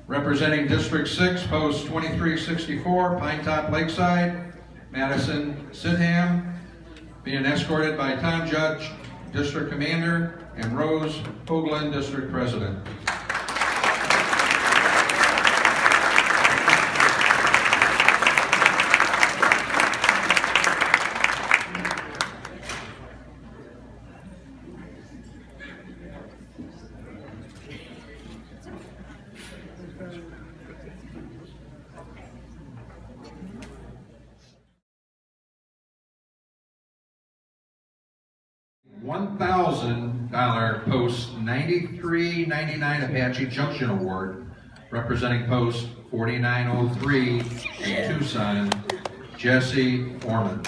Representing District 6, Post 2364, Pine Top Lakeside, Madison, Stidham, being escorted by Tom Judge, District Commander, and Rose Hoagland, District President. $1,000 Post 9399 Apache Junction Award, representing Post 4903 in Tucson, Jesse Foreman.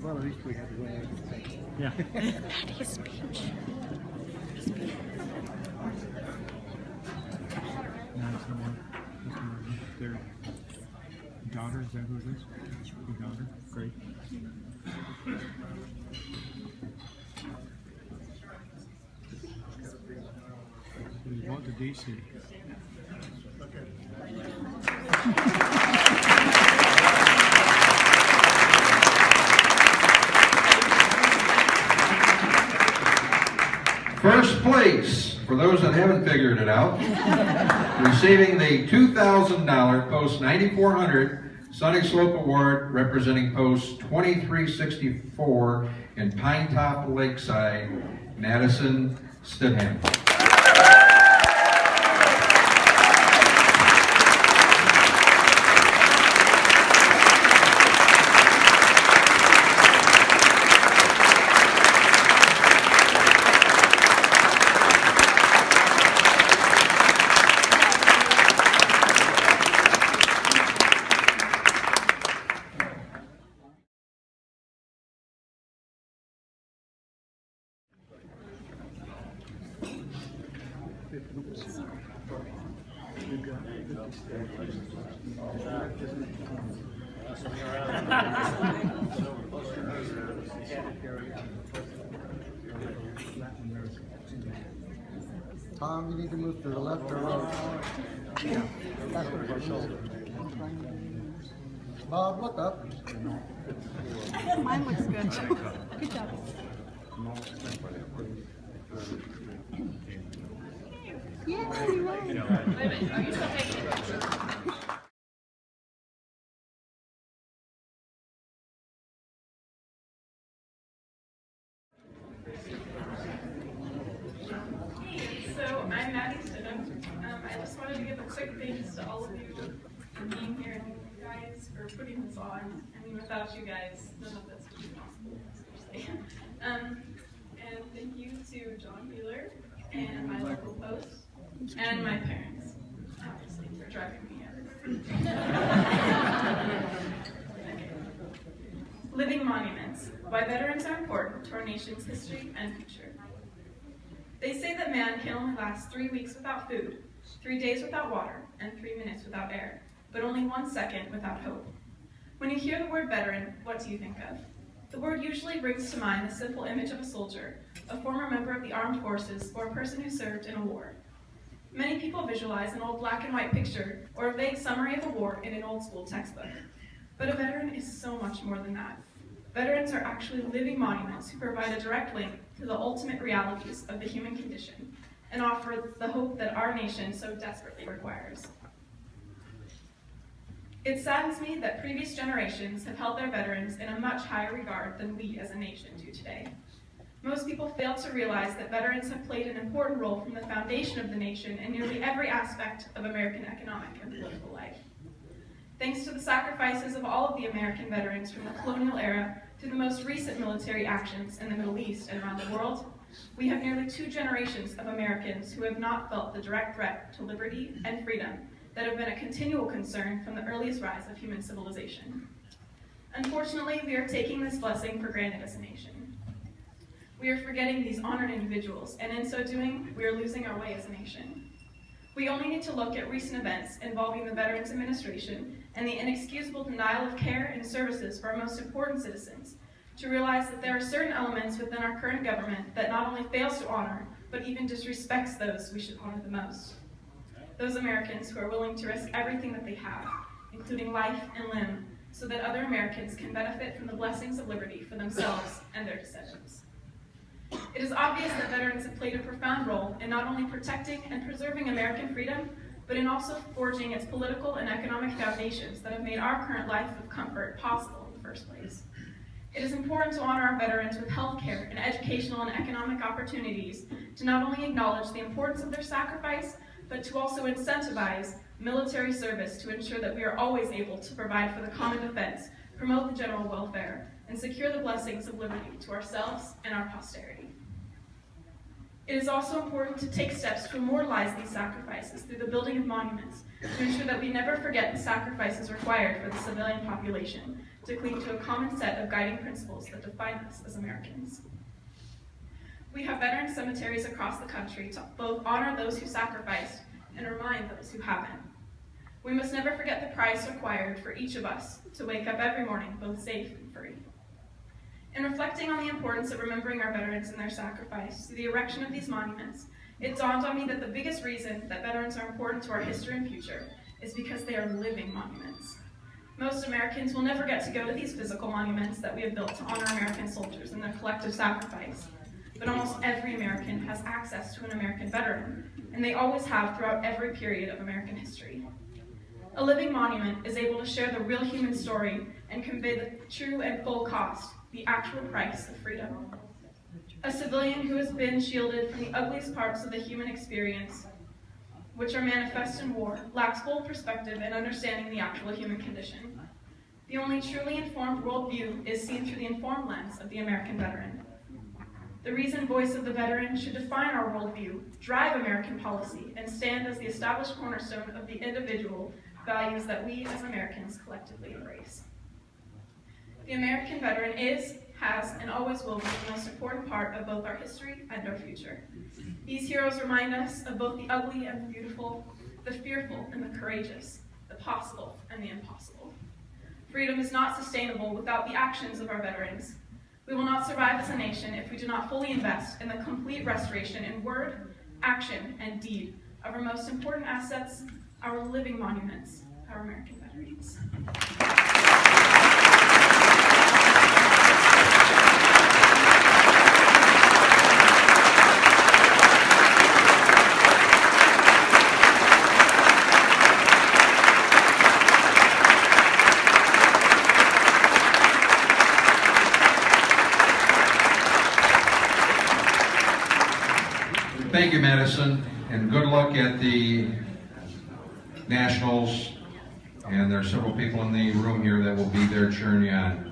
Well, at least we had to go ahead. Yeah. His speech. Their daughter, is that who it is? Your daughter? Great. He's going to D.C. First place, for those that haven't figured it out, receiving the $2,000 Post 9400 Sunny Slope Award, representing Post 2364 in Pine Top Lakeside, Madison, Stidham. Tom, you need to move to the left or right. Yeah. Bob, look up. Mine looks good. Good job. Yeah, you're right. Wait a minute, are you still taking it? So I'm Madison. I just wanted to give a quick thanks to all of you for being here and you guys for putting this on. I mean, without you guys, none of this would be possible, seriously. And thank you to John Wheeler and my local post and my parents, obviously, for driving me everywhere. Okay. Living monuments. Why veterans are important to our nation's history and future. They say that man can only last 3 weeks without food, 3 days without water, and 3 minutes without air, but only 1 second without hope. When you hear the word veteran, what do you think of? The word usually brings to mind the simple image of a soldier, a former member of the armed forces, or a person who served in a war. Many people visualize an old black and white picture or a vague summary of a war in an old school textbook. But a veteran is so much more than that. Veterans are actually living monuments who provide a direct link to the ultimate realities of the human condition and offer the hope that our nation so desperately requires. It saddens me that previous generations have held their veterans in a much higher regard than we as a nation do today. Most people fail to realize that veterans have played an important role from the foundation of the nation in nearly every aspect of American economic and political life. Thanks to the sacrifices of all of the American veterans from the colonial era to the most recent military actions in the Middle East and around the world, we have nearly 2 generations of Americans who have not felt the direct threat to liberty and freedom that have been a continual concern from the earliest rise of human civilization. Unfortunately, we are taking this blessing for granted as a nation. We are forgetting these honored individuals, and in so doing, we are losing our way as a nation. We only need to look at recent events involving the Veterans Administration and the inexcusable denial of care and services for our most important citizens to realize that there are certain elements within our current government that not only fails to honor, but even disrespects those we should honor the most. Those Americans who are willing to risk everything that they have, including life and limb, so that other Americans can benefit from the blessings of liberty for themselves and their descendants. It is obvious that veterans have played a profound role in not only protecting and preserving American freedom, but in also forging its political and economic foundations that have made our current life of comfort possible in the first place. It is important to honor our veterans with health care and educational and economic opportunities to not only acknowledge the importance of their sacrifice, but to also incentivize military service to ensure that we are always able to provide for the common defense, promote the general welfare, and secure the blessings of liberty to ourselves and our posterity. It is also important to take steps to immortalize these sacrifices through the building of monuments to ensure that we never forget the sacrifices required for the civilian population to cling to a common set of guiding principles that define us as Americans. We have veteran cemeteries across the country to both honor those who sacrificed and remind those who haven't. We must never forget the price required for each of us to wake up every morning both safe and free. In reflecting on the importance of remembering our veterans and their sacrifice through the erection of these monuments, it dawned on me that the biggest reason that veterans are important to our history and future is because they are living monuments. Most Americans will never get to go to these physical monuments that we have built to honor American soldiers and their collective sacrifice, but almost every American has access to an American veteran, and they always have throughout every period of American history. A living monument is able to share the real human story and convey the true and full cost, the actual price of freedom. A civilian who has been shielded from the ugliest parts of the human experience, which are manifest in war, lacks full perspective and understanding the actual human condition. The only truly informed worldview is seen through the informed lens of the American veteran. The reasoned voice of the veteran should define our worldview, drive American policy, and stand as the established cornerstone of the individual values that we as Americans collectively embrace. The American veteran is, has, and always will be the most important part of both our history and our future. These heroes remind us of both the ugly and the beautiful, the fearful and the courageous, the possible and the impossible. Freedom is not sustainable without the actions of our veterans. We will not survive as a nation if we do not fully invest in the complete restoration in word, action, and deed of our most important assets, our living monuments, our American veterans. Thank you, Madison, and good luck at the Nationals. And there are several people in the room here that will be there cheering you on.